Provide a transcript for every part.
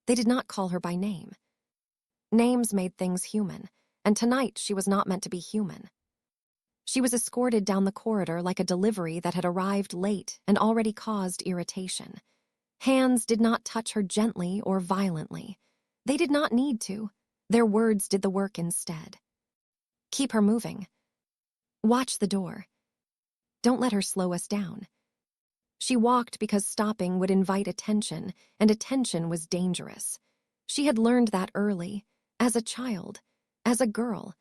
They did not call her by name. Names made things human, and tonight she was not meant to be human. She was escorted down the corridor like a delivery that had arrived late and already caused irritation. Hands did not touch her gently or violently. They did not need to. Their words did the work instead. Keep her moving. Watch the door. Don't let her slow us down. She walked because stopping would invite attention, and attention was dangerous. She had learned that early, as a child, as a girl,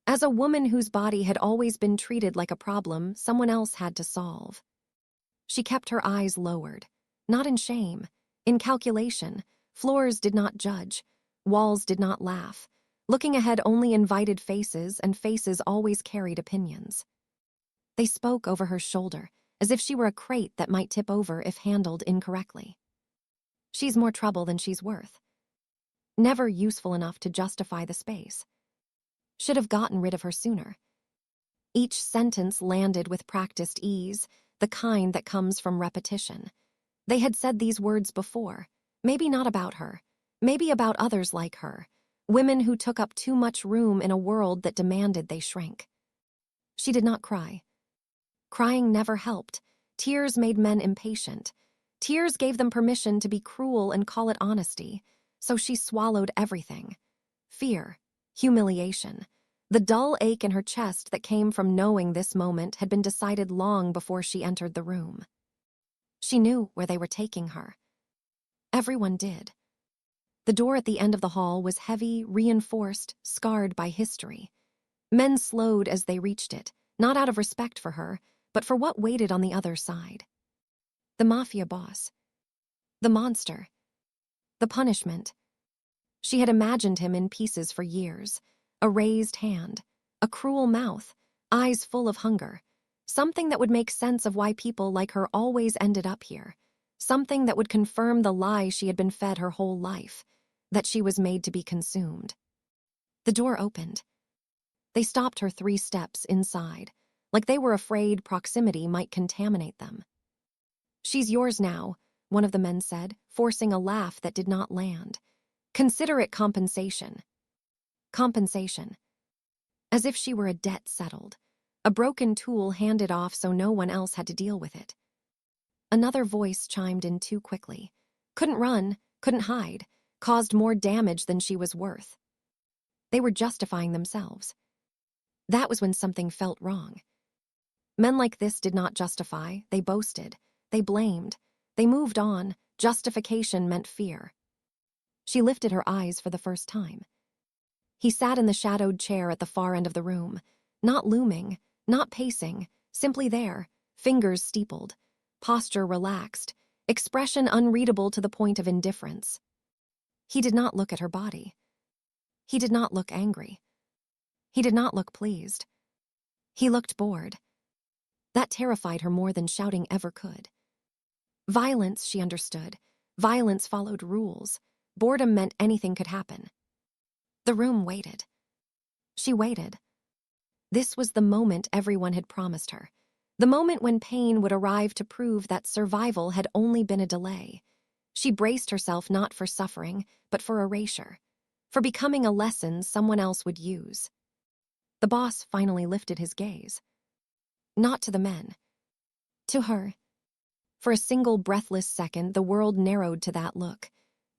as a woman whose body had always been treated like a problem someone else had to solve. She kept her eyes lowered, not in shame, in calculation. Floors did not judge, walls did not laugh. Looking ahead only invited faces, and faces always carried opinions. They spoke over her shoulder, as if she were a crate that might tip over if handled incorrectly. She's more trouble than she's worth. Never useful enough to justify the space. Should have gotten rid of her sooner. Each sentence landed with practiced ease, the kind that comes from repetition. They had said these words before, maybe not about her, maybe about others like her, women who took up too much room in a world that demanded they shrink. She did not cry. Crying never helped. Tears made men impatient. Tears gave them permission to be cruel and call it honesty, so she swallowed everything. Fear, humiliation, the dull ache in her chest that came from knowing this moment had been decided long before she entered the room. She knew where they were taking her. Everyone did. The door at the end of the hall was heavy, reinforced, scarred by history. Men slowed as they reached it, not out of respect for her, but for what waited on the other side. The Mafia boss. The monster. The punishment. She had imagined him in pieces for years. A raised hand, a cruel mouth, eyes full of hunger. Something that would make sense of why people like her always ended up here. Something that would confirm the lie she had been fed her whole life, that she was made to be consumed. The door opened. They stopped her 3 steps inside, like they were afraid proximity might contaminate them. She's yours now, one of the men said, forcing a laugh that did not land. Consider it compensation. Compensation. As if she were a debt settled, a broken tool handed off so no one else had to deal with it. Another voice chimed in too quickly. Couldn't run, couldn't hide, caused more damage than she was worth. They were justifying themselves. That was when something felt wrong. Men like this did not justify, they boasted, they blamed, they moved on. Justification meant fear. She lifted her eyes for the first time. He sat in the shadowed chair at the far end of the room, not looming, not pacing, simply there, fingers steepled, posture relaxed, expression unreadable to the point of indifference. He did not look at her body. He did not look angry. He did not look pleased. He looked bored. That terrified her more than shouting ever could. Violence, she understood. Violence followed rules. Boredom meant anything could happen. The room waited. She waited. This was the moment everyone had promised her. The moment when pain would arrive to prove that survival had only been a delay. She braced herself not for suffering, but for erasure. For becoming a lesson someone else would use. The boss finally lifted his gaze. Not to the men. To her. For a single breathless second, the world narrowed to that look.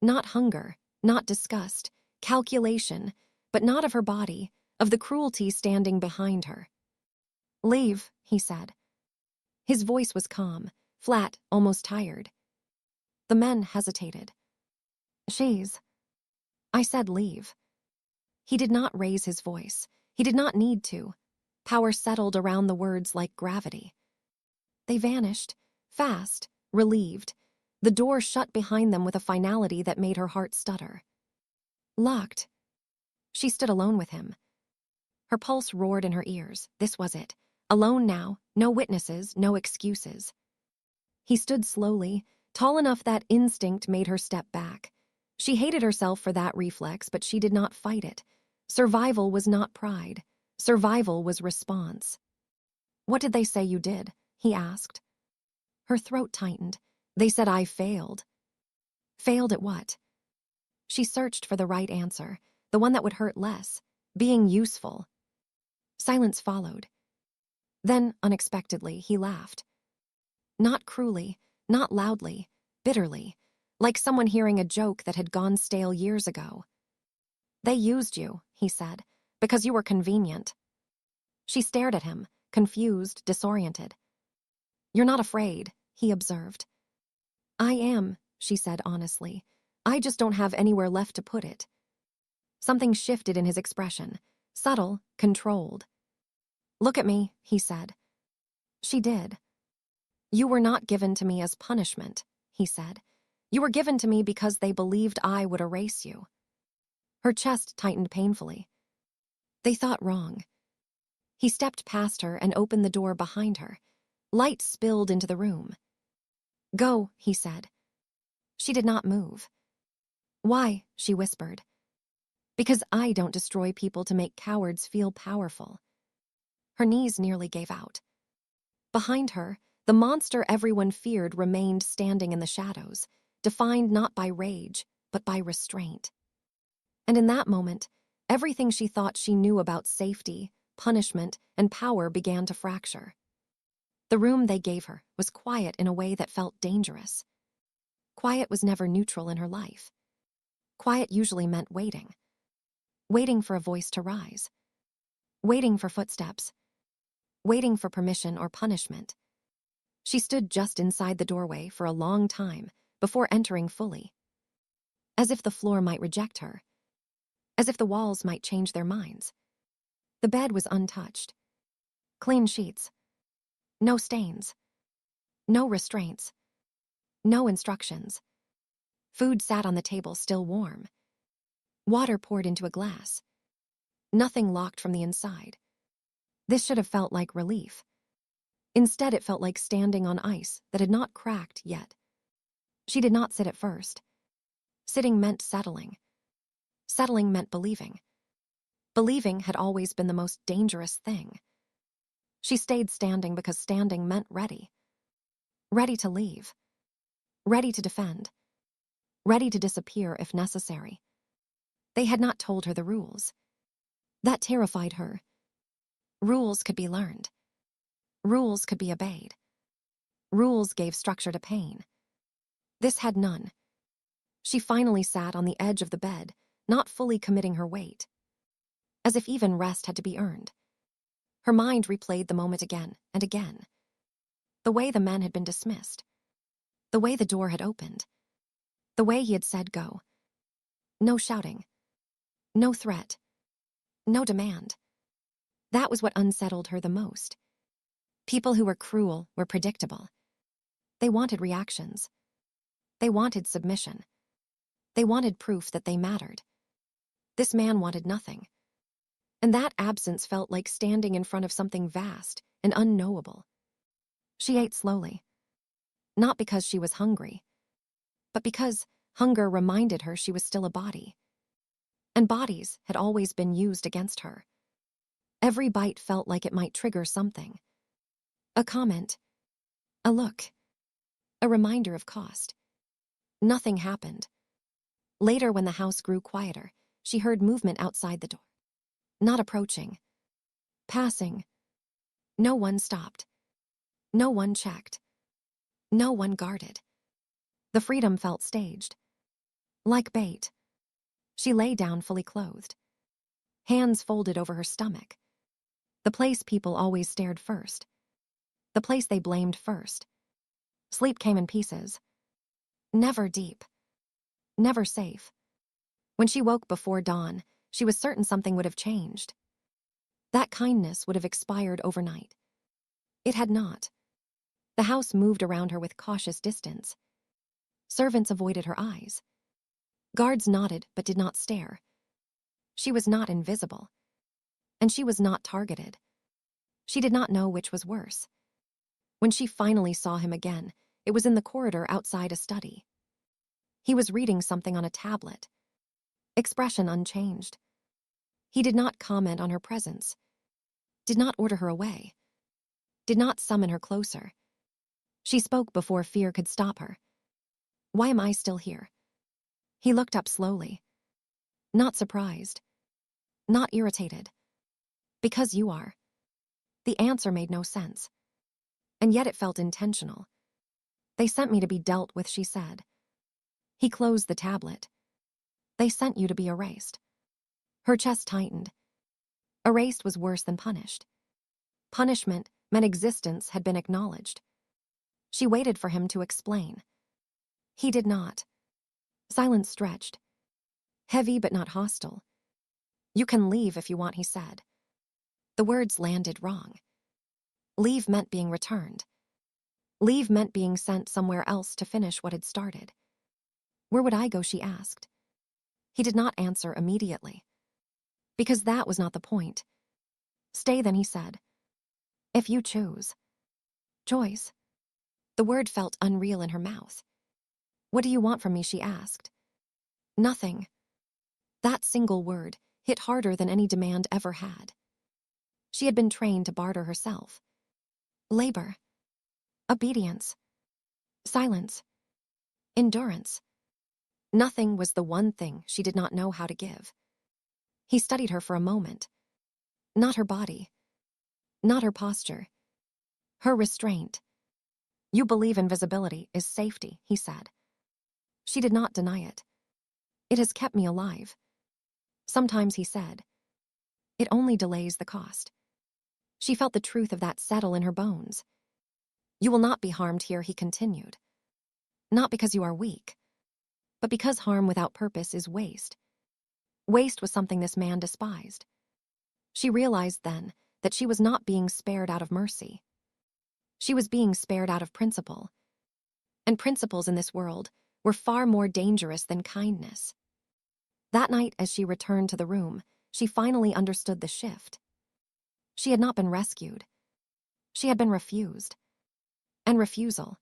Not hunger, not disgust, calculation, but not of her body, of the cruelty standing behind her. Leave, he said. His voice was calm, flat, almost tired. The men hesitated. I said leave. He did not raise his voice. He did not need to. Power settled around the words like gravity. They vanished, fast, relieved. The door shut behind them with a finality that made her heart stutter. Locked. She stood alone with him. Her pulse roared in her ears. This was it. Alone now, no witnesses, no excuses. He stood slowly, tall enough that instinct made her step back. She hated herself for that reflex, but she did not fight it. Survival was not pride. Survival was response. What did they say you did? He asked. Her throat tightened. They said I failed. Failed at what? She searched for the right answer, the one that would hurt less, being useful. Silence followed. Then, unexpectedly, he laughed. Not cruelly, not loudly, bitterly, like someone hearing a joke that had gone stale years ago. They used you, he said, because you were convenient. She stared at him, confused, disoriented. You're not afraid, he observed. I am, she said honestly. I just don't have anywhere left to put it. Something shifted in his expression, subtle, controlled. Look at me, he said. She did. You were not given to me as punishment, he said. You were given to me because they believed I would erase you. Her chest tightened painfully. They thought wrong. He stepped past her and opened the door behind her. Light spilled into the room. Go, he said. She did not move. Why, she whispered. Because I don't destroy people to make cowards feel powerful. Her knees nearly gave out. Behind her, the monster everyone feared remained standing in the shadows, defined not by rage, but by restraint. And in that moment, everything she thought she knew about safety, punishment, and power began to fracture. The room they gave her was quiet in a way that felt dangerous. Quiet was never neutral in her life. Quiet usually meant waiting. Waiting for a voice to rise. Waiting for footsteps. Waiting for permission or punishment. She stood just inside the doorway for a long time before entering fully. As if the floor might reject her. As if the walls might change their minds. The bed was untouched. Clean sheets. No stains. No restraints. No instructions. Food sat on the table still warm. Water poured into a glass. Nothing locked from the inside. This should have felt like relief. Instead, it felt like standing on ice that had not cracked yet. She did not sit at first. Sitting meant settling. Settling meant believing. Believing had always been the most dangerous thing. She stayed standing because standing meant ready. Ready to leave. Ready to defend. Ready to disappear if necessary. They had not told her the rules. That terrified her. Rules could be learned. Rules could be obeyed. Rules gave structure to pain. This had none. She finally sat on the edge of the bed, not fully committing her weight. As if even rest had to be earned. Her mind replayed the moment again and again. The way the men had been dismissed. The way the door had opened. The way he had said go. No shouting. No threat. No demand. That was what unsettled her the most. People who were cruel were predictable. They wanted reactions. They wanted submission. They wanted proof that they mattered. This man wanted nothing. And that absence felt like standing in front of something vast and unknowable. She ate slowly. Not because she was hungry, but because hunger reminded her she was still a body. And bodies had always been used against her. Every bite felt like it might trigger something. A comment. A look. A reminder of cost. Nothing happened. Later, when the house grew quieter, she heard movement outside the door. Not approaching. Passing. No one stopped. No one checked. No one guarded. The freedom felt staged. Like bait. She lay down fully clothed. Hands folded over her stomach. The place people always stared first. The place they blamed first. Sleep came in pieces. Never deep. Never safe. When she woke before dawn, she was certain something would have changed. That kindness would have expired overnight. It had not. The house moved around her with cautious distance. Servants avoided her eyes. Guards nodded but did not stare. She was not invisible. And she was not targeted. She did not know which was worse. When she finally saw him again, it was in the corridor outside a study. He was reading something on a tablet. Expression unchanged. He did not comment on her presence. Did not order her away. Did not summon her closer. She spoke before fear could stop her. Why am I still here? He looked up slowly. Not surprised. Not irritated. Because you are. The answer made no sense. And yet it felt intentional. They sent me to be dealt with, she said. He closed the tablet. They sent you to be erased. Her chest tightened. Erased was worse than punished. Punishment meant existence had been acknowledged. She waited for him to explain. He did not. Silence stretched. Heavy but not hostile. You can leave if you want, he said. The words landed wrong. Leave meant being returned. Leave meant being sent somewhere else to finish what had started. Where would I go, she asked. He did not answer immediately. Because that was not the point. Stay then, he said. If you choose. Joyce. The word felt unreal in her mouth. What do you want from me, she asked. Nothing. That single word hit harder than any demand ever had. She had been trained to barter herself. Labor. Obedience. Silence. Endurance. Nothing was the one thing she did not know how to give. He studied her for a moment. Not her body. Not her posture. Her restraint. You believe invisibility is safety, he said. She did not deny it. It has kept me alive. Sometimes, he said. It only delays the cost. She felt the truth of that settle in her bones. You will not be harmed here, he continued. Not because you are weak, but because harm without purpose is waste. Waste was something this man despised. She realized then that she was not being spared out of mercy. She was being spared out of principle. And principles in this world were far more dangerous than kindness. That night, as she returned to the room, she finally understood the shift. She had not been rescued. She had been refused. And refusal,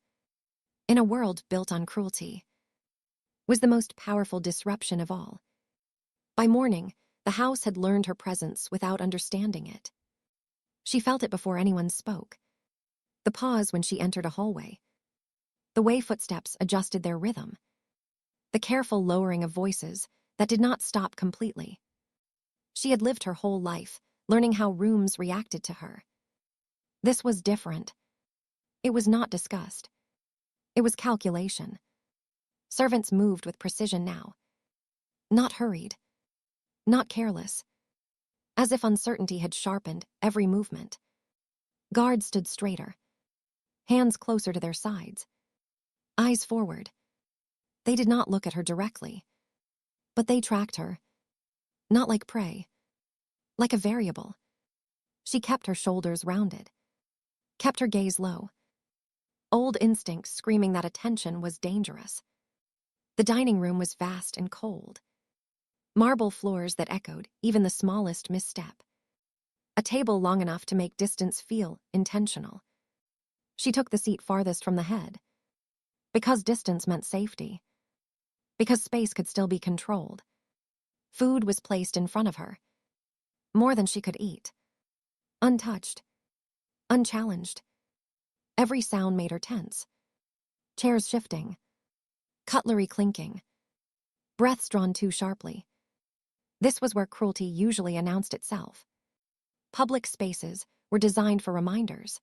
in a world built on cruelty, was the most powerful disruption of all. By morning, the house had learned her presence without understanding it. She felt it before anyone spoke. The pause when she entered a hallway. The way footsteps adjusted their rhythm. The careful lowering of voices that did not stop completely. She had lived her whole life, learning how rooms reacted to her. This was different. It was not disgust. It was calculation. Servants moved with precision now. Not hurried. Not careless. As if uncertainty had sharpened every movement. Guards stood straighter. Hands closer to their sides. Eyes forward. They did not look at her directly. But they tracked her. Not like prey. Like a variable. She kept her shoulders rounded. Kept her gaze low. Old instincts screaming that attention was dangerous. The dining room was vast and cold. Marble floors that echoed even the smallest misstep. A table long enough to make distance feel intentional. She took the seat farthest from the head. Because distance meant safety. Because space could still be controlled. Food was placed in front of her. More than she could eat. Untouched. Unchallenged. Every sound made her tense. Chairs shifting. Cutlery clinking. Breaths drawn too sharply. This was where cruelty usually announced itself. Public spaces were designed for reminders.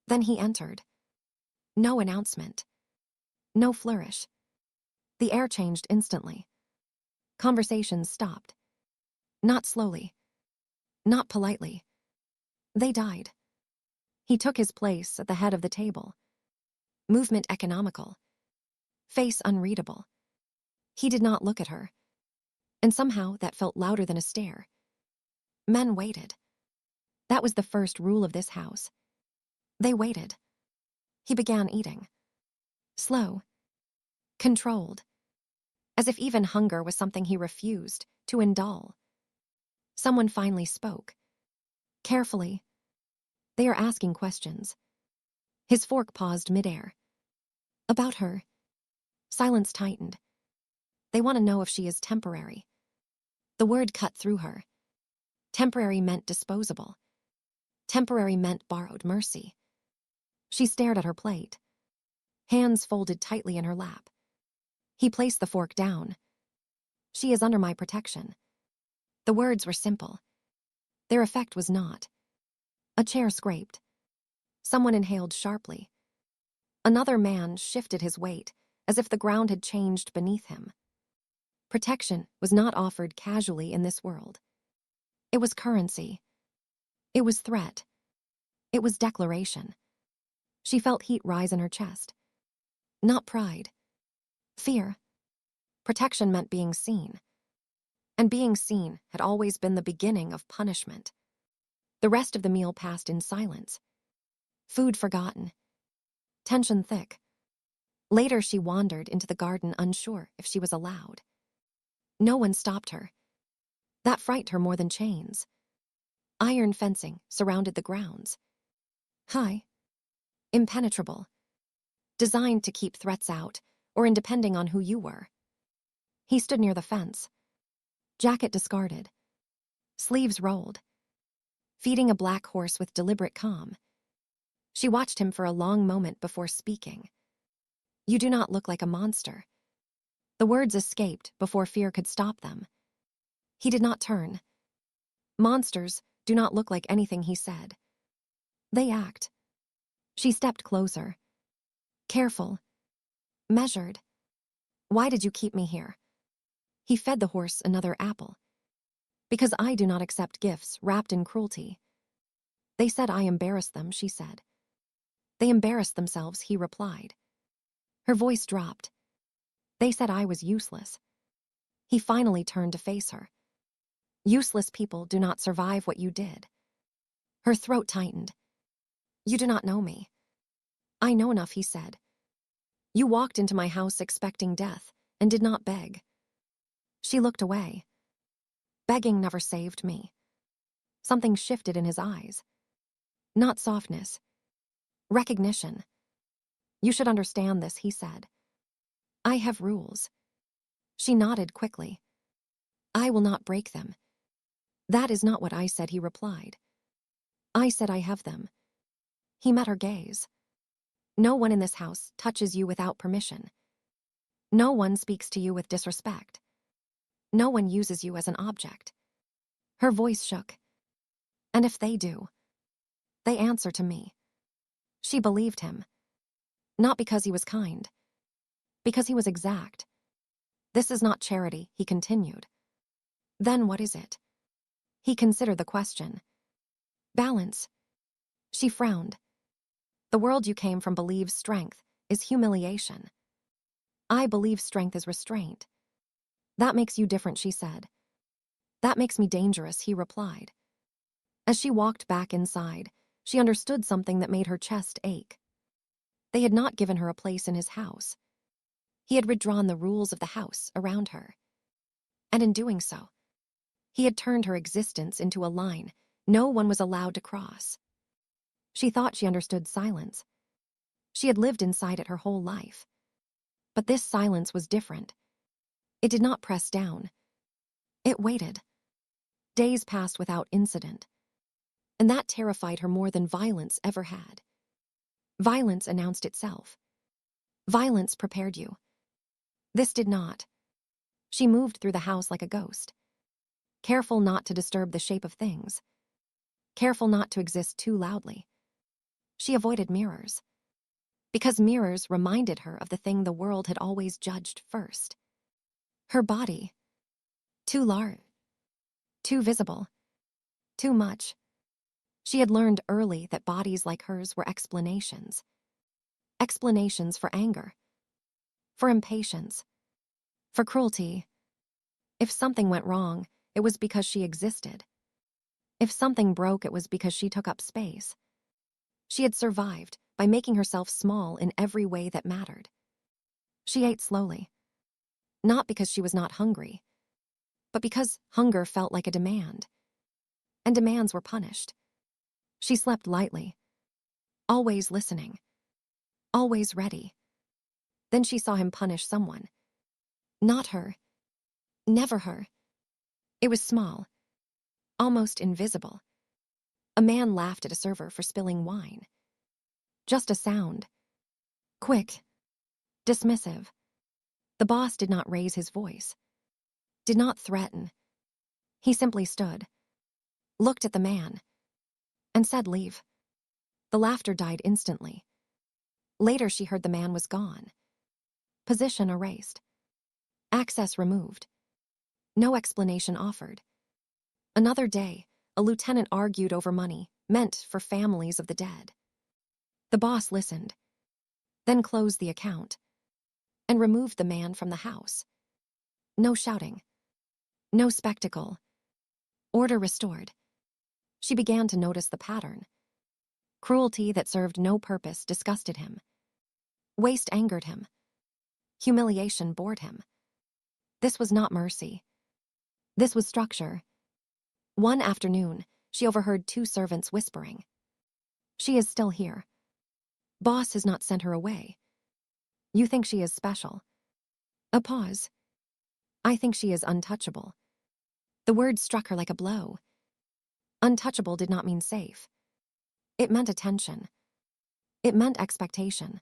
Then he entered. No announcement. No flourish. The air changed instantly. Conversations stopped. Not slowly. Not politely. They died. He took his place at the head of the table. Movement economical. Face unreadable. He did not look at her. And somehow that felt louder than a stare. Men waited. That was the first rule of this house. They waited. He began eating. Slow. Controlled. As if even hunger was something he refused to indulge. Someone finally spoke. Carefully. They are asking questions. His fork paused midair. About her. Silence tightened. They want to know if she is temporary. The word cut through her. Temporary meant disposable. Temporary meant borrowed mercy. She stared at her plate. Hands folded tightly in her lap. He placed the fork down. She is under my protection. The words were simple. Their effect was not. A chair scraped. Someone inhaled sharply. Another man shifted his weight, as if the ground had changed beneath him. Protection was not offered casually in this world. It was currency. It was threat. It was declaration. She felt heat rise in her chest. Not pride. Fear. Protection meant being seen. And being seen had always been the beginning of punishment. The rest of the meal passed in silence. Food forgotten. Tension thick. Later she wandered into the garden unsure if she was allowed. No one stopped her. That frightened her more than chains. Iron fencing surrounded the grounds. High. Impenetrable. Designed to keep threats out, or in depending on who you were. He stood near the fence. Jacket discarded. Sleeves rolled. Feeding a black horse with deliberate calm. She watched him for a long moment before speaking. You do not look like a monster. The words escaped before fear could stop them. He did not turn. Monsters do not look like anything he said. They act. She stepped closer. Careful. Measured. Why did you keep me here? He fed the horse another apple. Because I do not accept gifts wrapped in cruelty. They said I embarrassed them, she said. They embarrassed themselves, he replied. Her voice dropped. They said I was useless. He finally turned to face her. Useless people do not survive what you did. Her throat tightened. You do not know me. I know enough, he said. You walked into my house expecting death and did not beg. She looked away. Begging never saved me. Something shifted in his eyes. Not softness. Recognition. You should understand this, he said. I have rules. She nodded quickly. I will not break them. That is not what I said, he replied. I said I have them. He met her gaze. No one in this house touches you without permission. No one speaks to you with disrespect. No one uses you as an object. Her voice shook. And if they do, they answer to me. She believed him. Not because he was kind. Because he was exact. This is not charity, he continued. Then what is it? He considered the question. Balance. She frowned. The world you came from believes strength is humiliation. I believe strength is restraint. That makes you different, she said. That makes me dangerous, he replied. As she walked back inside, she understood something that made her chest ache. They had not given her a place in his house. He had redrawn the rules of the house around her. And in doing so, he had turned her existence into a line no one was allowed to cross. She thought she understood silence. She had lived inside it her whole life. But this silence was different. It did not press down. It waited. Days passed without incident. And that terrified her more than violence ever had. Violence announced itself. Violence prepared you. This did not. She moved through the house like a ghost. Careful not to disturb the shape of things. Careful not to exist too loudly. She avoided mirrors. Because mirrors reminded her of the thing the world had always judged first. Her body. Too large. Too visible. Too much. She had learned early that bodies like hers were explanations. Explanations for anger. For impatience. For cruelty. If something went wrong, it was because she existed. If something broke, it was because she took up space. She had survived by making herself small in every way that mattered. She ate slowly. Not because she was not hungry, but because hunger felt like a demand. And demands were punished. She slept lightly. Always listening. Always ready. Then she saw him punish someone. Not her. Never her. It was small. Almost invisible. A man laughed at a server for spilling wine. Just a sound. Quick. Dismissive. The boss did not raise his voice. did not threaten. He simply stood, looked at the man, and said, "Leave." The laughter died instantly. Later, she heard the man was gone. Position erased. Access removed. No explanation offered. Another day, a lieutenant argued over money meant for families of the dead. The boss listened, then closed the account, and removed the man from the house. No shouting. No spectacle. Order restored. She began to notice the pattern. Cruelty that served no purpose disgusted him. Waste angered him. Humiliation bored him. This was not mercy. This was structure. One afternoon, she overheard two servants whispering. "She is still here. Boss has not sent her away. You think she is special." A pause. "I think she is untouchable." The word struck her like a blow. Untouchable did not mean safe. It meant attention. It meant expectation.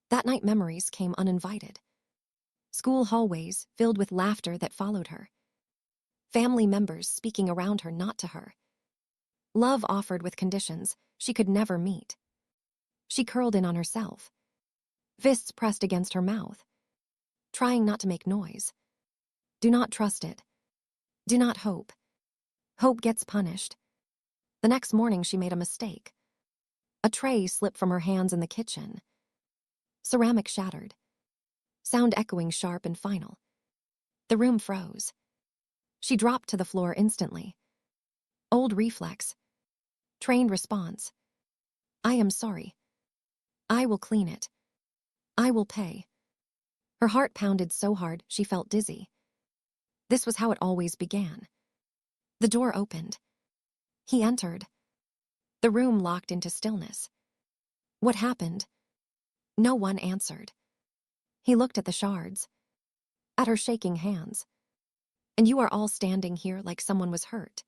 That night, memories came uninvited. School hallways filled with laughter that followed her. Family members speaking around her, not to her. Love offered with conditions she could never meet. She curled in on herself, fists pressed against her mouth, trying not to make noise. Do not trust it. Do not hope. Hope gets punished. The next morning, she made a mistake. A tray slipped from her hands in the kitchen. Ceramic shattered. Sound echoing sharp and final. The room froze. She dropped to the floor instantly. Old reflex. Trained response. "I am sorry. I will clean it. I will pay." Her heart pounded so hard she felt dizzy. This was how it always began. The door opened. He entered. The room locked into stillness. What happened? No one answered. He looked at the shards, at her shaking hands. "And you are all standing here like someone was hurt."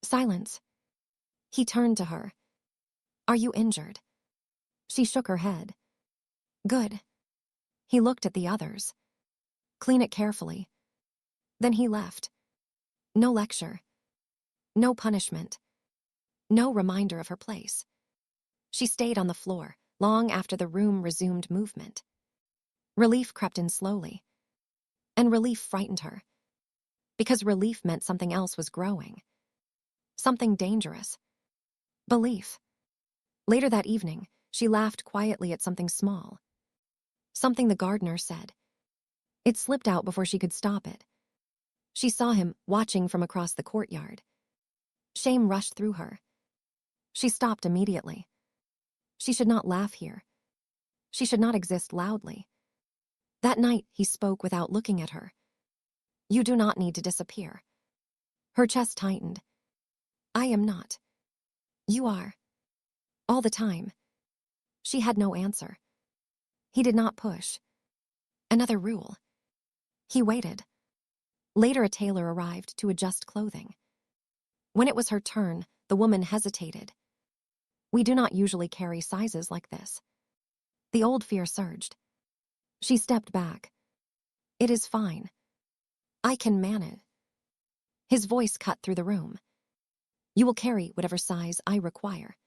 Silence. He turned to her. "Are you injured?" She shook her head. "Good." He looked at the others. "Clean it carefully." Then he left. No lecture. No punishment. No reminder of her place. She stayed on the floor long after the room resumed movement. Relief crept in slowly. And relief frightened her. Because relief meant something else was growing. Something dangerous. Belief. Later that evening, she laughed quietly at something small. Something the gardener said. It slipped out before she could stop it. She saw him watching from across the courtyard. Shame rushed through her. She stopped immediately. She should not laugh here. She should not exist loudly. That night, he spoke without looking at her. "You do not need to disappear." Her chest tightened. "I am not. You are. All the time." She had no answer. He did not push. Another rule. He waited. Later, a tailor arrived to adjust clothing. When it was her turn, the woman hesitated. "We do not usually carry sizes like this." The old fear surged. She stepped back. "It is fine. I can manage." His voice cut through the room. "You will carry whatever size I require."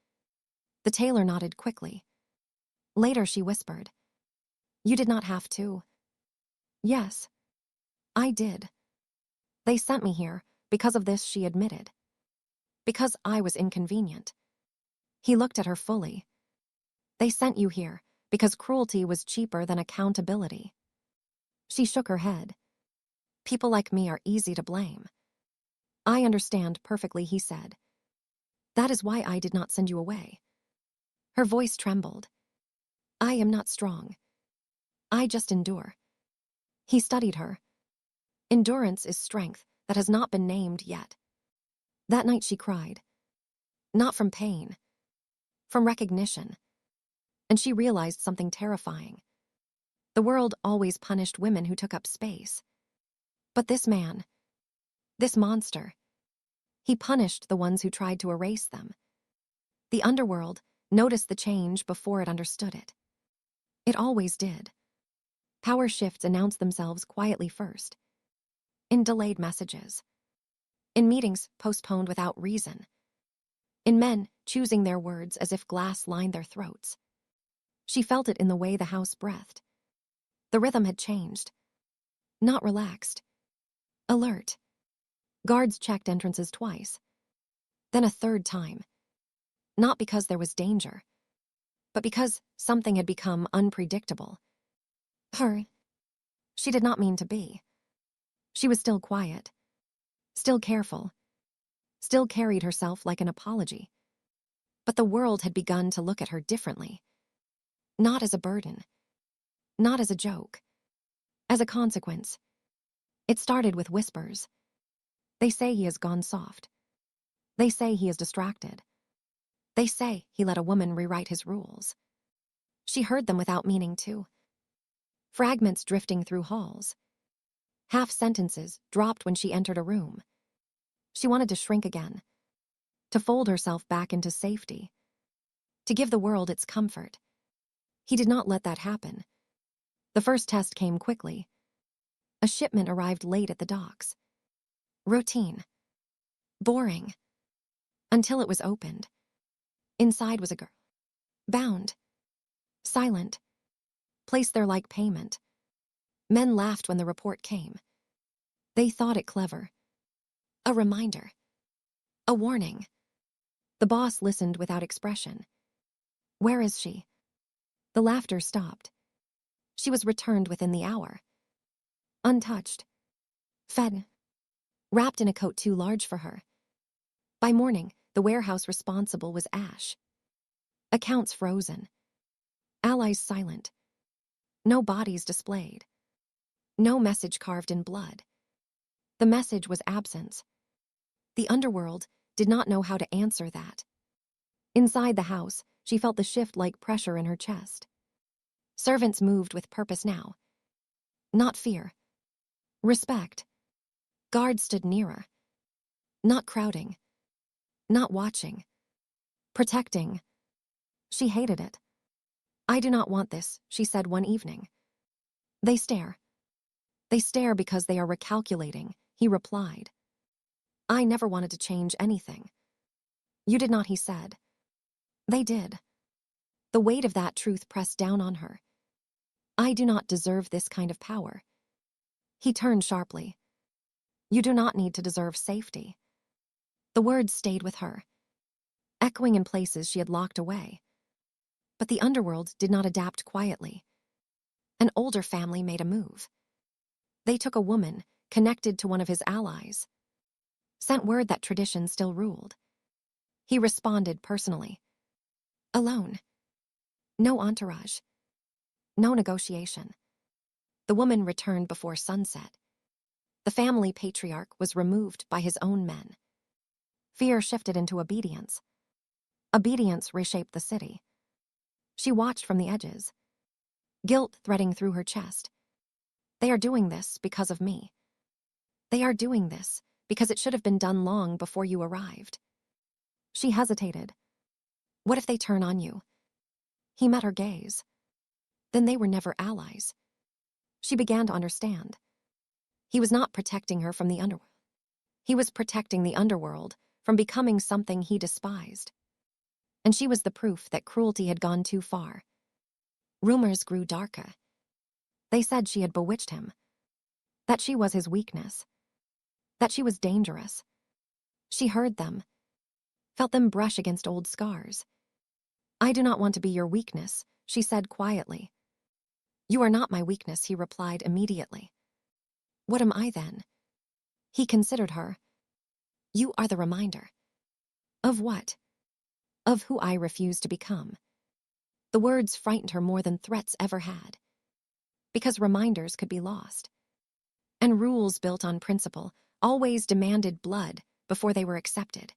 The tailor nodded quickly. Later, she whispered, "You did not have to." "Yes, I did. They sent me here because of this," she admitted. "Because I was inconvenient." He looked at her fully. "They sent you here because cruelty was cheaper than accountability." She shook her head. "People like me are easy to blame." "I understand perfectly," he said. "That is why I did not send you away." Her voice trembled. "I am not strong. I just endure." He studied her. Endurance is strength that has not been named yet. That night she cried. Not from pain. From recognition. And she realized something terrifying. The world always punished women who took up space. But this man, this monster, he punished the ones who tried to erase them. The underworld noticed the change before it understood it. It always did. Power shifts announce themselves quietly first. in delayed messages, in meetings postponed without reason, in men choosing their words as if glass lined their throats. She felt it in the way the house breathed. The rhythm had changed. Not relaxed. Alert. Guards checked entrances twice. Then a third time. Not because there was danger, but because something had become unpredictable. Her. She did not mean to be. She was still quiet. Still careful. Still carried herself like an apology. But the world had begun to look at her differently. Not as a burden. Not as a joke. As a consequence. It started with whispers. They say he has gone soft. They say he is distracted. They say he let a woman rewrite his rules. She heard them without meaning to. Fragments drifting through halls. Half sentences dropped when she entered a room. She wanted to shrink again. To fold herself back into safety. To give the world its comfort. He did not let that happen. The first test came quickly. A shipment arrived late at the docks. Routine. Boring. Until it was opened. Inside was a girl. Bound. Silent. Placed there like payment. Men laughed when the report came. They thought it clever. A reminder. A warning. The boss listened without expression. Where is she? The laughter stopped. She was returned within the hour. Untouched. Fed. Wrapped in a coat too large for her. By morning, the warehouse responsible was ash. Accounts frozen. Allies silent. No bodies displayed. No message carved in blood. The message was absence. The underworld did not know how to answer that. Inside the house, she felt the shift like pressure in her chest. Servants moved with purpose now. Not fear. Respect. Guards stood nearer. Not crowding. Not watching. Protecting. She hated it. I do not want this, she said one evening. They stare. They stare because they are recalculating, he replied. I never wanted to change anything. You did not, he said. They did. The weight of that truth pressed down on her. I do not deserve this kind of power. He turned sharply. You do not need to deserve safety. The words stayed with her, echoing in places she had locked away. But the underworld did not adapt quietly. An older family made a move. They took a woman connected to one of his allies. Sent word that tradition still ruled. He responded personally. Alone. No entourage. No negotiation. The woman returned before sunset. The family patriarch was removed by his own men. Fear shifted into obedience. Obedience reshaped the city. She watched from the edges. Guilt threading through her chest. They are doing this because of me. They are doing this because it should have been done long before you arrived. She hesitated. What if they turn on you? He met her gaze. Then they were never allies. She began to understand. He was not protecting her from the underworld. He was protecting the underworld from becoming something he despised. And she was the proof that cruelty had gone too far. Rumors grew darker. They said she had bewitched him. That she was his weakness. That she was dangerous. She heard them. Felt them brush against old scars. I do not want to be your weakness, she said quietly. You are not my weakness, he replied immediately. What am I then? He considered her. You are the reminder. Of what? Of who I refuse to become. The words frightened her more than threats ever had. Because reminders could be lost. And rules built on principle always demanded blood before they were accepted.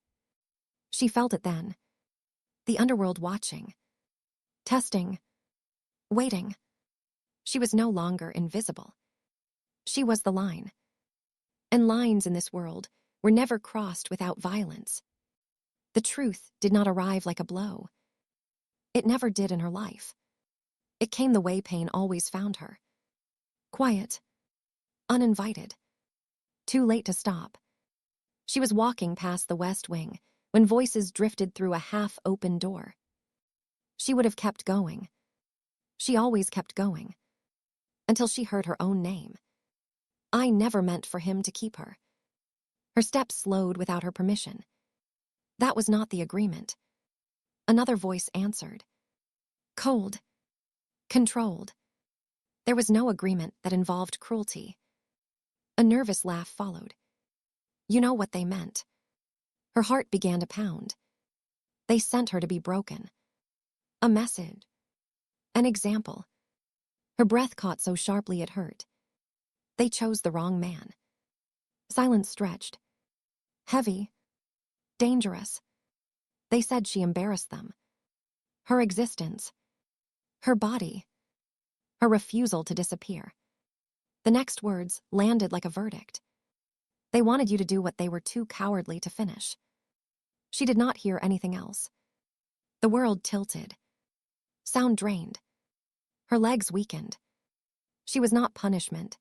She felt it then. The underworld watching. Testing. Waiting. She was no longer invisible. She was the line. And lines in this world were never crossed without violence. The truth did not arrive like a blow. It never did in her life. It came the way pain always found her. Quiet. Uninvited. Too late to stop. She was walking past the West Wing when voices drifted through a half-open door. She would have kept going. She always kept going. Until she heard her own name. I never meant for him to keep her. Her steps slowed without her permission. That was not the agreement. Another voice answered. Cold. Controlled. There was no agreement that involved cruelty. A nervous laugh followed. You know what they meant. Her heart began to pound. They sent her to be broken. A message. An example. Her breath caught so sharply it hurt. They chose the wrong man. Silence stretched. Heavy. Dangerous. They said she embarrassed them. Her existence. Her body. Her refusal to disappear. The next words landed like a verdict. They wanted you to do what they were too cowardly to finish. She did not hear anything else. The world tilted. Sound drained. Her legs weakened. She was not punishment.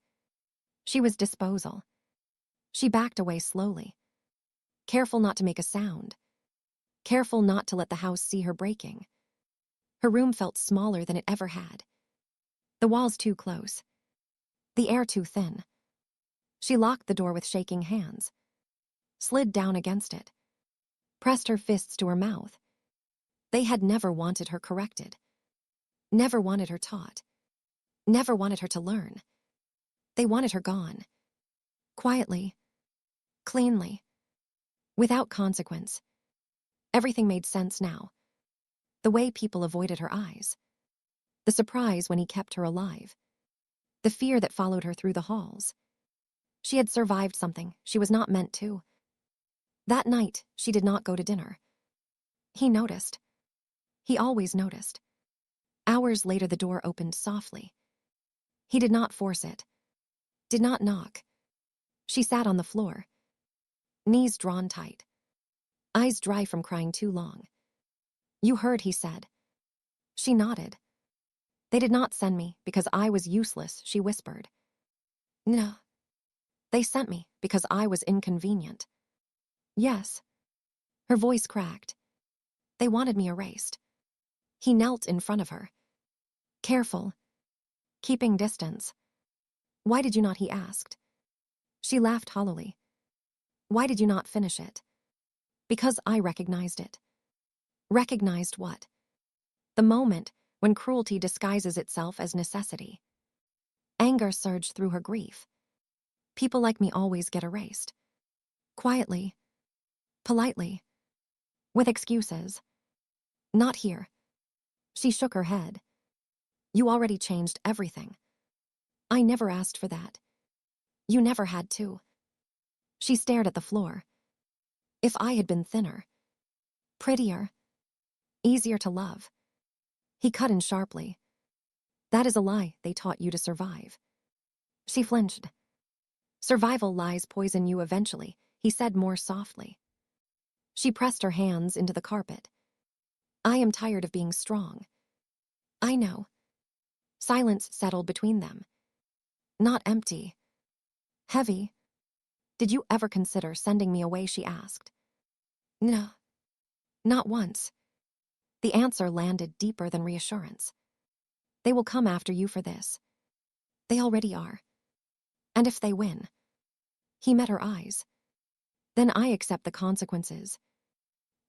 She was disposal. She backed away slowly. Careful not to make a sound. Careful not to let the house see her breaking. Her room felt smaller than it ever had. The walls too close. The air too thin. She locked the door with shaking hands. Slid down against it. Pressed her fists to her mouth. They had never wanted her corrected. Never wanted her taught. Never wanted her to learn. They wanted her gone. Quietly. Cleanly. Without consequence. Everything made sense now. The way people avoided her eyes. The surprise when he kept her alive. The fear that followed her through the halls. She had survived something she was not meant to. That night, she did not go to dinner. He noticed. He always noticed. Hours later, the door opened softly. He did not force it. Did not knock. She sat on the floor. Knees drawn tight. Eyes dry from crying too long. You heard, he said. She nodded. They did not send me because I was useless, she whispered. No. They sent me because I was inconvenient. Yes. Her voice cracked. They wanted me erased. He knelt in front of her. Careful. Keeping distance. Why did you not, he asked. She laughed hollowly. Why did you not finish it? Because I recognized it. Recognized what? The moment when cruelty disguises itself as necessity. Anger surged through her grief. People like me always get erased. Quietly. Politely. With excuses. Not here. She shook her head. You already changed everything. I never asked for that. You never had to. She stared at the floor. If I had been thinner. Prettier. Easier to love. He cut in sharply. That is a lie they taught you to survive. She flinched. Survival lies poison you eventually, he said more softly. She pressed her hands into the carpet. I am tired of being strong. I know. Silence settled between them. Not empty. Heavy. Did you ever consider sending me away, she asked. No. Not once. The answer landed deeper than reassurance. They will come after you for this. They already are. And if they win. He met her eyes. Then I accept the consequences.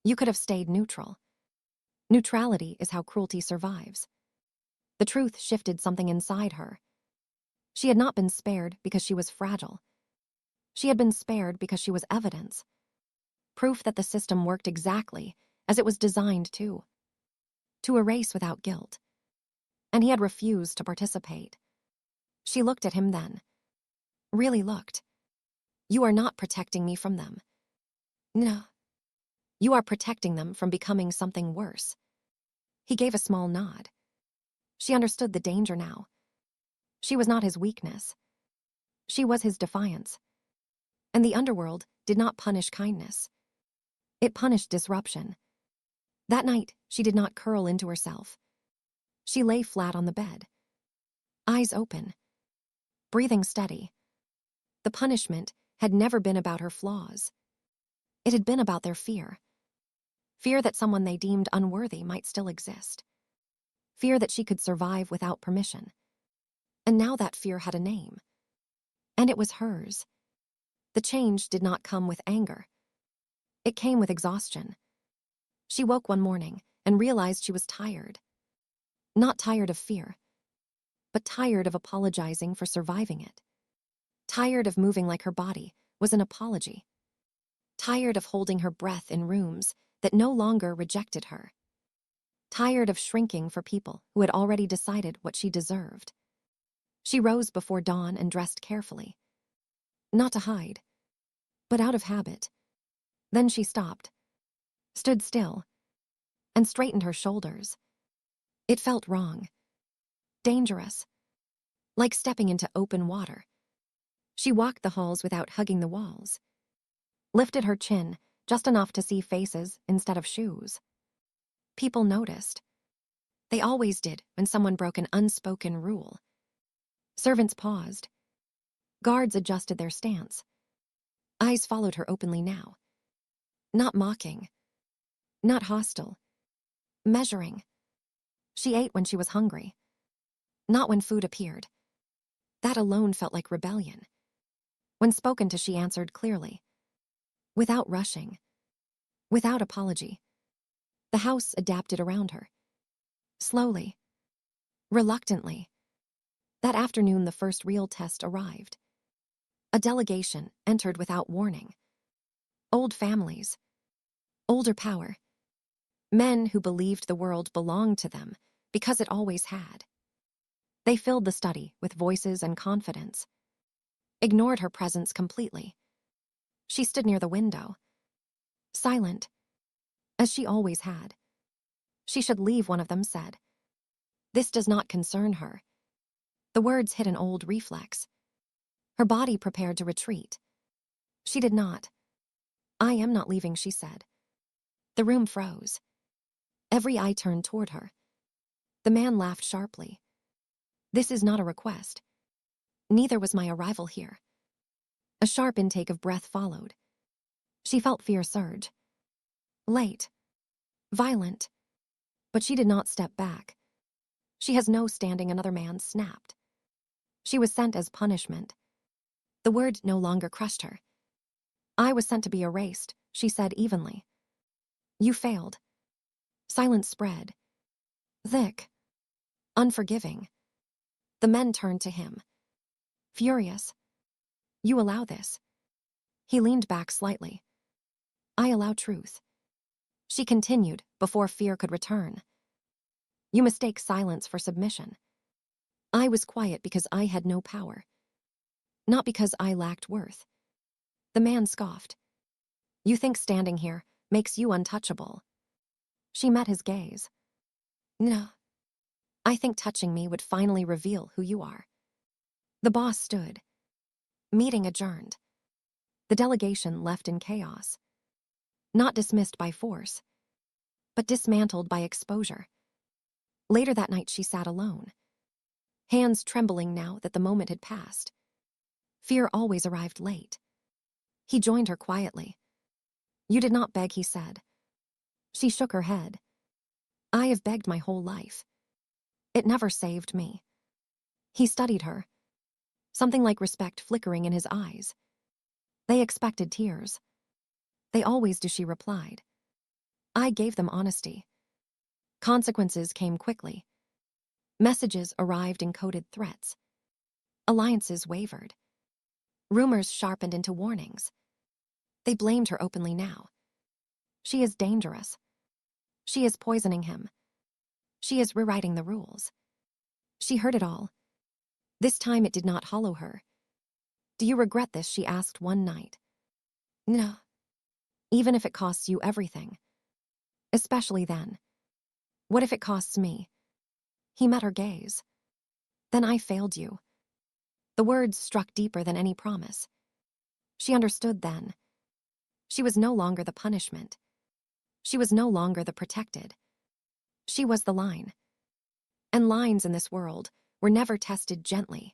You could have stayed neutral. Neutrality is how cruelty survives. The truth shifted something inside her. She had not been spared because she was fragile. She had been spared because she was evidence. Proof that the system worked exactly as it was designed to erase without guilt. And he had refused to participate. She looked at him then. Really looked. You are not protecting me from them. No. You are protecting them from becoming something worse. He gave a small nod. She understood the danger now. She was not his weakness. She was his defiance. And the underworld did not punish kindness. It punished disruption. That night, she did not curl into herself. She lay flat on the bed. Eyes open. Breathing steady. The punishment had never been about her flaws. It had been about their fear. Fear that someone they deemed unworthy might still exist. Fear that she could survive without permission. And now that fear had a name. And it was hers. The change did not come with anger. It came with exhaustion. She woke one morning and realized she was tired. Not tired of fear, but tired of apologizing for surviving it. Tired of moving like her body was an apology. Tired of holding her breath in rooms that no longer rejected her. Tired of shrinking for people who had already decided what she deserved. She rose before dawn and dressed carefully. Not to hide, but out of habit. Then she stopped, stood still, and straightened her shoulders. It felt wrong. Dangerous. Like stepping into open water. She walked the halls without hugging the walls. Lifted her chin, just enough to see faces instead of shoes. People noticed. They always did when someone broke an unspoken rule. Servants paused. Guards adjusted their stance. Eyes followed her openly now. Not mocking. Not hostile. Measuring. She ate when she was hungry. Not when food appeared. That alone felt like rebellion. When spoken to, she answered clearly. Without rushing. Without apology. The house adapted around her. Slowly. Reluctantly. That afternoon, the first real test arrived. A delegation entered without warning. Old families. Older power. Men who believed the world belonged to them because it always had. They filled the study with voices and confidence. Ignored her presence completely. She stood near the window. Silent. As she always had. She should leave, one of them said. This does not concern her. The words hit an old reflex. Her body prepared to retreat. She did not. I am not leaving, she said. The room froze. Every eye turned toward her. The man laughed sharply. This is not a request. Neither was my arrival here. A sharp intake of breath followed. She felt fear surge. Late. Violent. But she did not step back. She has no standing, another man snapped. She was sent as punishment. The word no longer crushed her. I was sent to be erased, she said evenly. You failed. Silence spread. Thick. Unforgiving. The men turned to him. Furious. You allow this. He leaned back slightly. I allow truth. She continued before fear could return. You mistake silence for submission. I was quiet because I had no power. Not because I lacked worth. The man scoffed. You think standing here makes you untouchable. She met his gaze. No. I think touching me would finally reveal who you are. The boss stood. Meeting adjourned. The delegation left in chaos. Not dismissed by force, but dismantled by exposure. Later that night, she sat alone. Hands trembling now that the moment had passed. Fear always arrived late. He joined her quietly. You did not beg, he said. She shook her head. I have begged my whole life. It never saved me. He studied her. Something like respect flickering in his eyes. They expected tears. They always do, she replied. I gave them honesty. Consequences came quickly. Messages arrived in coded threats. Alliances wavered. Rumors sharpened into warnings. They blamed her openly now. She is dangerous. She is poisoning him. She is rewriting the rules. She heard it all. This time it did not hollow her. Do you regret this, she asked one night. No. Even if it costs you everything. Especially then. What if it costs me? He met her gaze. Then I failed you. The words struck deeper than any promise. She understood then. She was no longer the punishment. She was no longer the protected. She was the line. And lines in this world were never tested gently.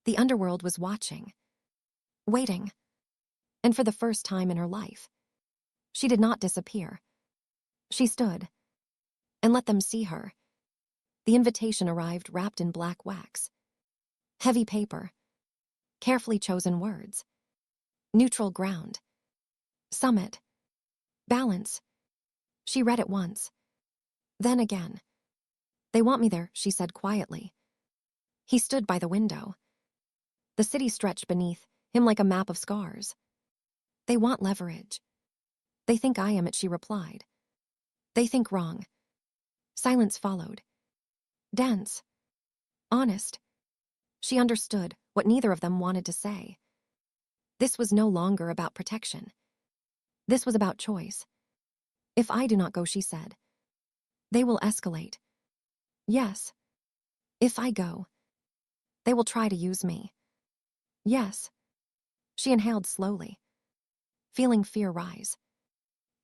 The underworld was watching. Waiting. And for the first time in her life, she did not disappear. She stood and let them see her. The invitation arrived wrapped in black wax. Heavy paper, carefully chosen words. Neutral ground. Summit. Balance. She read it once. Then again. They want me there, she said quietly. He stood by the window. The city stretched beneath him like a map of scars. They want leverage. They think I am it, she replied. They think wrong. Silence followed. Dense. Honest. She understood what neither of them wanted to say. This was no longer about protection. This was about choice. If I do not go, she said, they will escalate. Yes. If I go, they will try to use me. Yes. She inhaled slowly, feeling fear rise.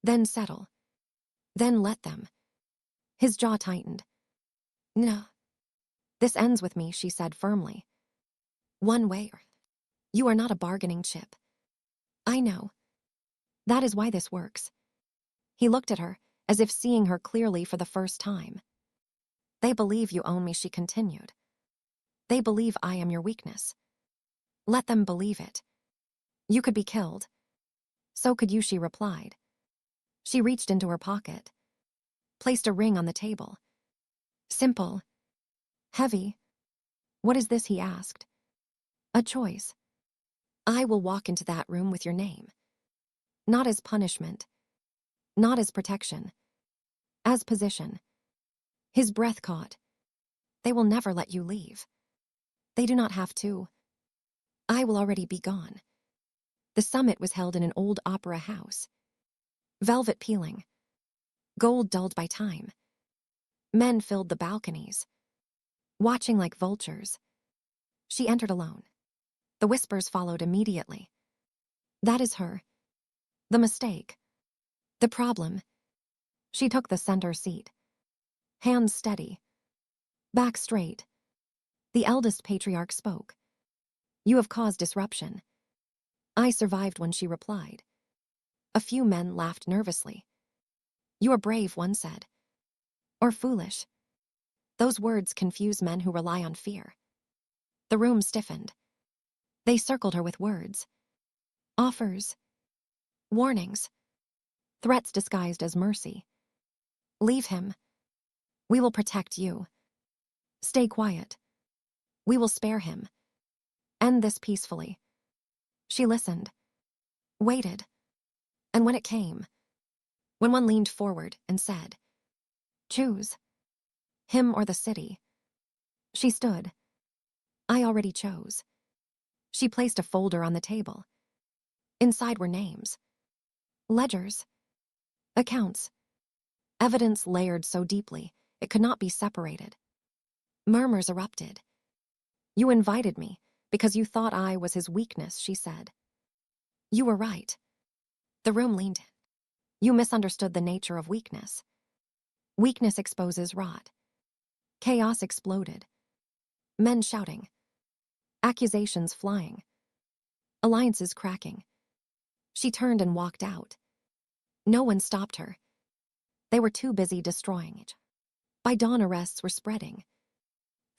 Then settle. Then let them. His jaw tightened. No. This ends with me, she said firmly. One way. You are not a bargaining chip. I know. That is why this works. He looked at her, as if seeing her clearly for the first time. They believe you own me, she continued. They believe I am your weakness. Let them believe it. You could be killed. So could you, she replied. She reached into her pocket, placed a ring on the table. Simple. Heavy. What is this, he asked. A choice. I will walk into that room with your name. Not as punishment. Not as protection. As position. His breath caught. They will never let you leave. They do not have to. I will already be gone. The summit was held in an old opera house. Velvet peeling. Gold dulled by time. Men filled the balconies, watching like vultures. She entered alone. The whispers followed immediately. That is her. The mistake. The problem. She took the center seat. Hands steady. Back straight. The eldest patriarch spoke. You have caused disruption. I survived when she replied. A few men laughed nervously. You are brave, one said. Or foolish. Those words confuse men who rely on fear. The room stiffened. They circled her with words. Offers. Warnings. Threats disguised as mercy. Leave him. We will protect you. Stay quiet. We will spare him. End this peacefully. She listened. Waited. And when it came, when one leaned forward and said, choose. Him or the city. She stood. I already chose. She placed a folder on the table. Inside were names. Ledgers. Accounts. Evidence layered so deeply, it could not be separated. Murmurs erupted. You invited me because you thought I was his weakness, she said. You were right. The room leaned in. You misunderstood the nature of weakness. Weakness exposes rot. Chaos exploded. Men shouting. Accusations flying. Alliances cracking. She turned and walked out. No one stopped her. They were too busy destroying it. By dawn, arrests were spreading.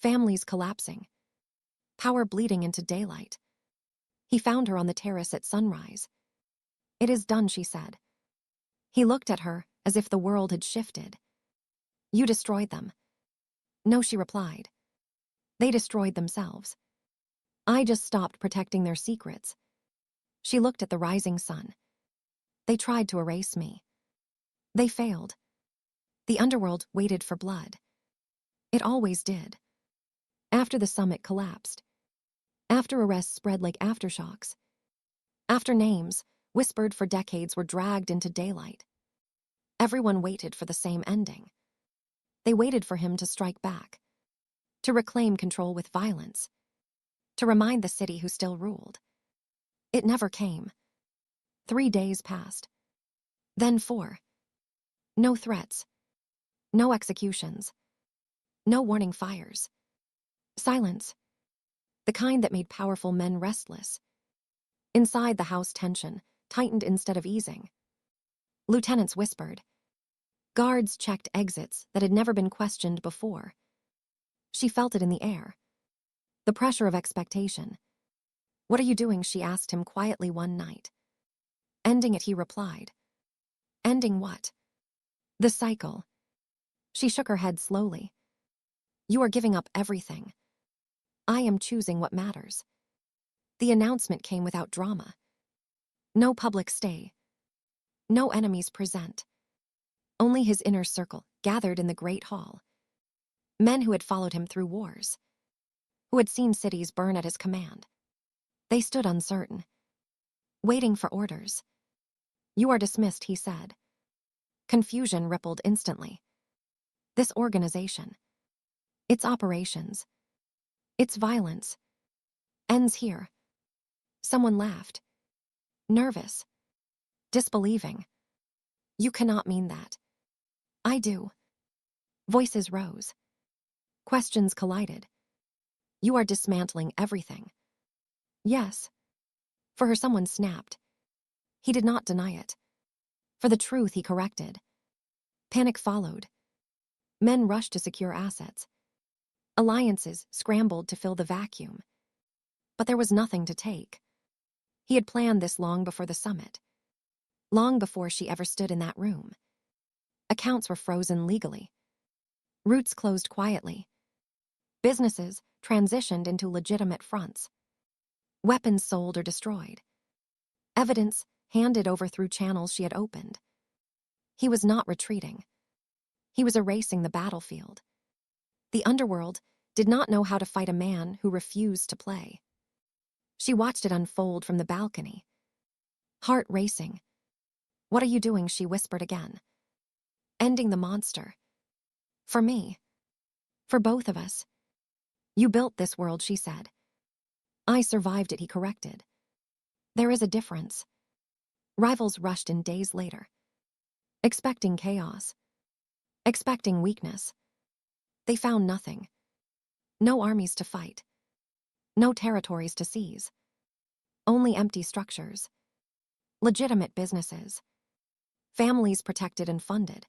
Families collapsing. Power bleeding into daylight. He found her on the terrace at sunrise. It is done, she said. He looked at her as if the world had shifted. You destroyed them. No, she replied. They destroyed themselves. I just stopped protecting their secrets. She looked at the rising sun. They tried to erase me. They failed. The underworld waited for blood. It always did. After the summit collapsed. After arrests spread like aftershocks. After names, whispered for decades, were dragged into daylight. Everyone waited for the same ending. They waited for him to strike back. To reclaim control with violence. To remind the city who still ruled. It never came. 3 days passed. Then 4. No threats. No executions. No warning fires. Silence. The kind that made powerful men restless. Inside the house, tension, tightened instead of easing. Lieutenants whispered. Guards checked exits that had never been questioned before. She felt it in the air. The pressure of expectation. What are you doing? She asked him quietly one night. Ending it, he replied. Ending what? The cycle. She shook her head slowly. You are giving up everything. I am choosing what matters. The announcement came without drama. No public stay. No enemies present. Only his inner circle, gathered in the great hall. Men who had followed him through wars. Who had seen cities burn at his command. They stood uncertain. Waiting for orders. You are dismissed, he said. Confusion rippled instantly. This organization. Its operations. Its violence. Ends here. Someone laughed. Nervous. Disbelieving. You cannot mean that. I do. Voices rose. Questions collided. You are dismantling everything. Yes. For her, someone snapped. He did not deny it. For the truth, he corrected. Panic followed. Men rushed to secure assets. Alliances scrambled to fill the vacuum. But there was nothing to take. He had planned this long before the summit. Long before she ever stood in that room. Accounts were frozen legally. Routes closed quietly. Businesses transitioned into legitimate fronts. Weapons sold or destroyed. Evidence handed over through channels she had opened. He was not retreating. He was erasing the battlefield. The underworld did not know how to fight a man who refused to play. She watched it unfold from the balcony. Heart racing. What are you doing? She whispered again. Ending the monster. For me. For both of us. You built this world, she said. I survived it, he corrected. There is a difference. Rivals rushed in days later. Expecting chaos. Expecting weakness. They found nothing. No armies to fight. No territories to seize. Only empty structures. Legitimate businesses. Families protected and funded.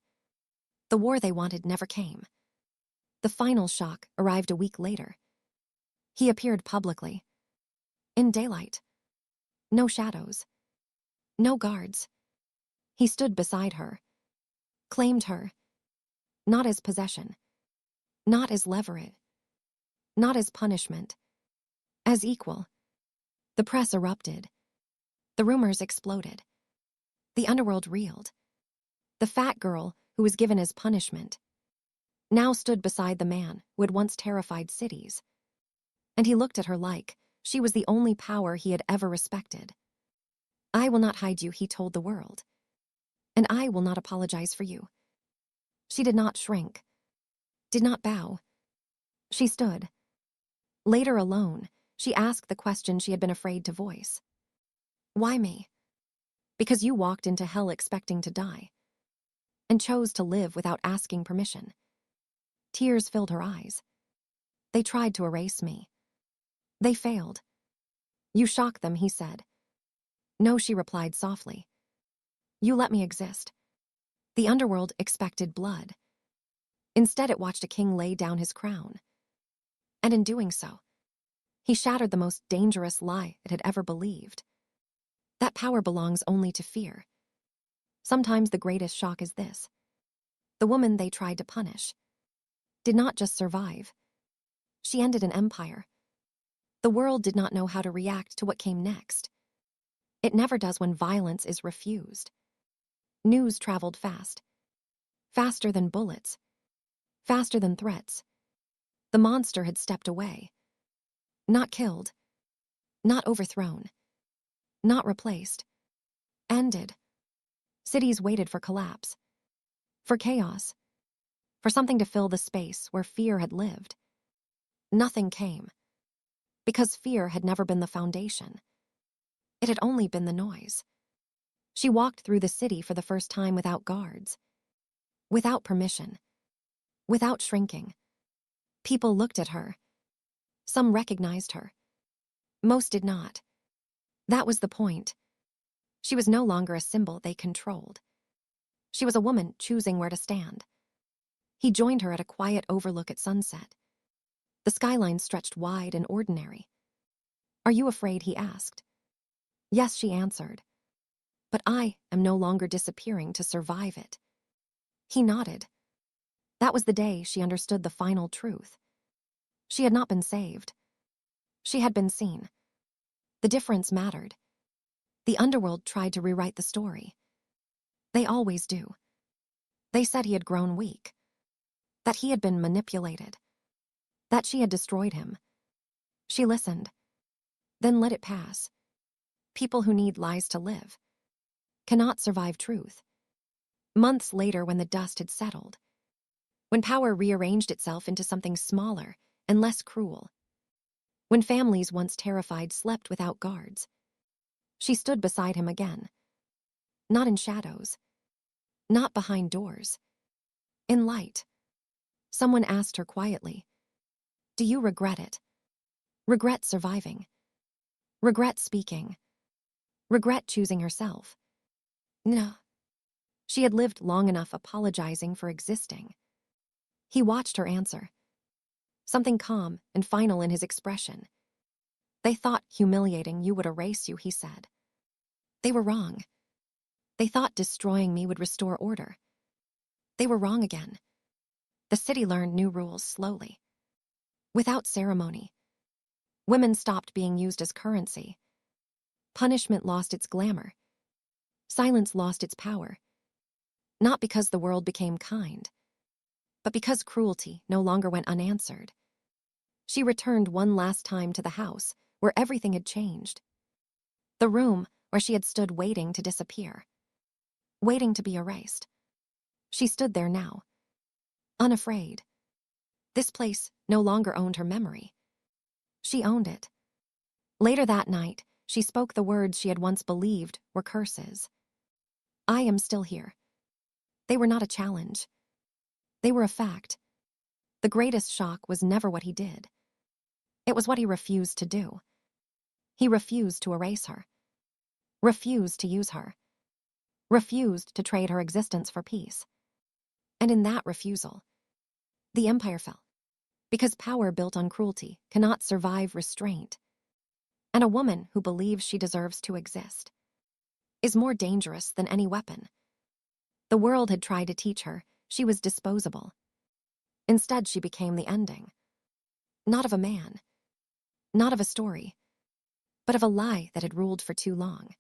The war they wanted never came. The final shock arrived a week later. He appeared publicly. In daylight. No shadows. No guards. He stood beside her. Claimed her. Not as possession. Not as leverage. Not as punishment. As equal. The press erupted. The rumors exploded. The underworld reeled. The fat girl who was given as punishment now stood beside the man who had once terrified cities. And he looked at her like she was the only power he had ever respected. I will not hide you, he told the world. And I will not apologize for you. She did not shrink. Did not bow. She stood. Later alone, she asked the question she had been afraid to voice. Why me? Because you walked into hell expecting to die. And chose to live without asking permission. Tears filled her eyes. They tried to erase me. They failed. You shocked them, he said. No, she replied softly. You let me exist. The underworld expected blood. Instead, it watched a king lay down his crown. And in doing so, he shattered the most dangerous lie it had ever believed. That power belongs only to fear. Sometimes the greatest shock is this. The woman they tried to punish did not just survive. She ended an empire. The world did not know how to react to what came next. It never does when violence is refused. News traveled fast. Faster than bullets. Faster than threats. The monster had stepped away. Not killed. Not overthrown. Not replaced. Ended. Cities waited for collapse. For chaos. For something to fill the space where fear had lived. Nothing came. Because fear had never been the foundation. It had only been the noise. She walked through the city for the first time without guards. Without permission. Without shrinking. People looked at her. Some recognized her. Most did not. That was the point. She was no longer a symbol they controlled. She was a woman choosing where to stand. He joined her at a quiet overlook at sunset. The skyline stretched wide and ordinary. "Are you afraid?" he asked. "Yes," she answered. "But I am no longer disappearing to survive it." He nodded. That was the day she understood the final truth. She had not been saved. She had been seen. The difference mattered. The Underworld tried to rewrite the story. They always do. They said he had grown weak, that he had been manipulated, that she had destroyed him. She listened, then let it pass. People who need lies to live cannot survive truth. Months later, when the dust had settled, when power rearranged itself into something smaller and less cruel, when families once terrified slept without guards, she stood beside him again. Not in shadows, not behind doors, in light. Someone asked her quietly, "Do you regret it? Regret surviving? Regret speaking? Regret choosing herself?" No. She had lived long enough apologizing for existing. He watched her answer, something calm and final in his expression. "They thought humiliating you would erase you," he said. "They were wrong. They thought destroying me would restore order. They were wrong again." The city learned new rules slowly, without ceremony. Women stopped being used as currency. Punishment lost its glamour. Silence lost its power. Not because the world became kind, but because cruelty no longer went unanswered. She returned one last time to the house where everything had changed. The room where she had stood waiting to disappear, waiting to be erased. She stood there now, unafraid. This place no longer owned her memory. She owned it. Later that night, she spoke the words she had once believed were curses. "I am still here." They were not a challenge. They were a fact. The greatest shock was never what he did. It was what he refused to do. He refused to erase her. Refused to use her. Refused to trade her existence for peace. And in that refusal, the empire fell. Because power built on cruelty cannot survive restraint. And a woman who believes she deserves to exist is more dangerous than any weapon. The world had tried to teach her she was disposable. Instead, she became the ending. Not of a man. Not of a story. But of a lie that had ruled for too long.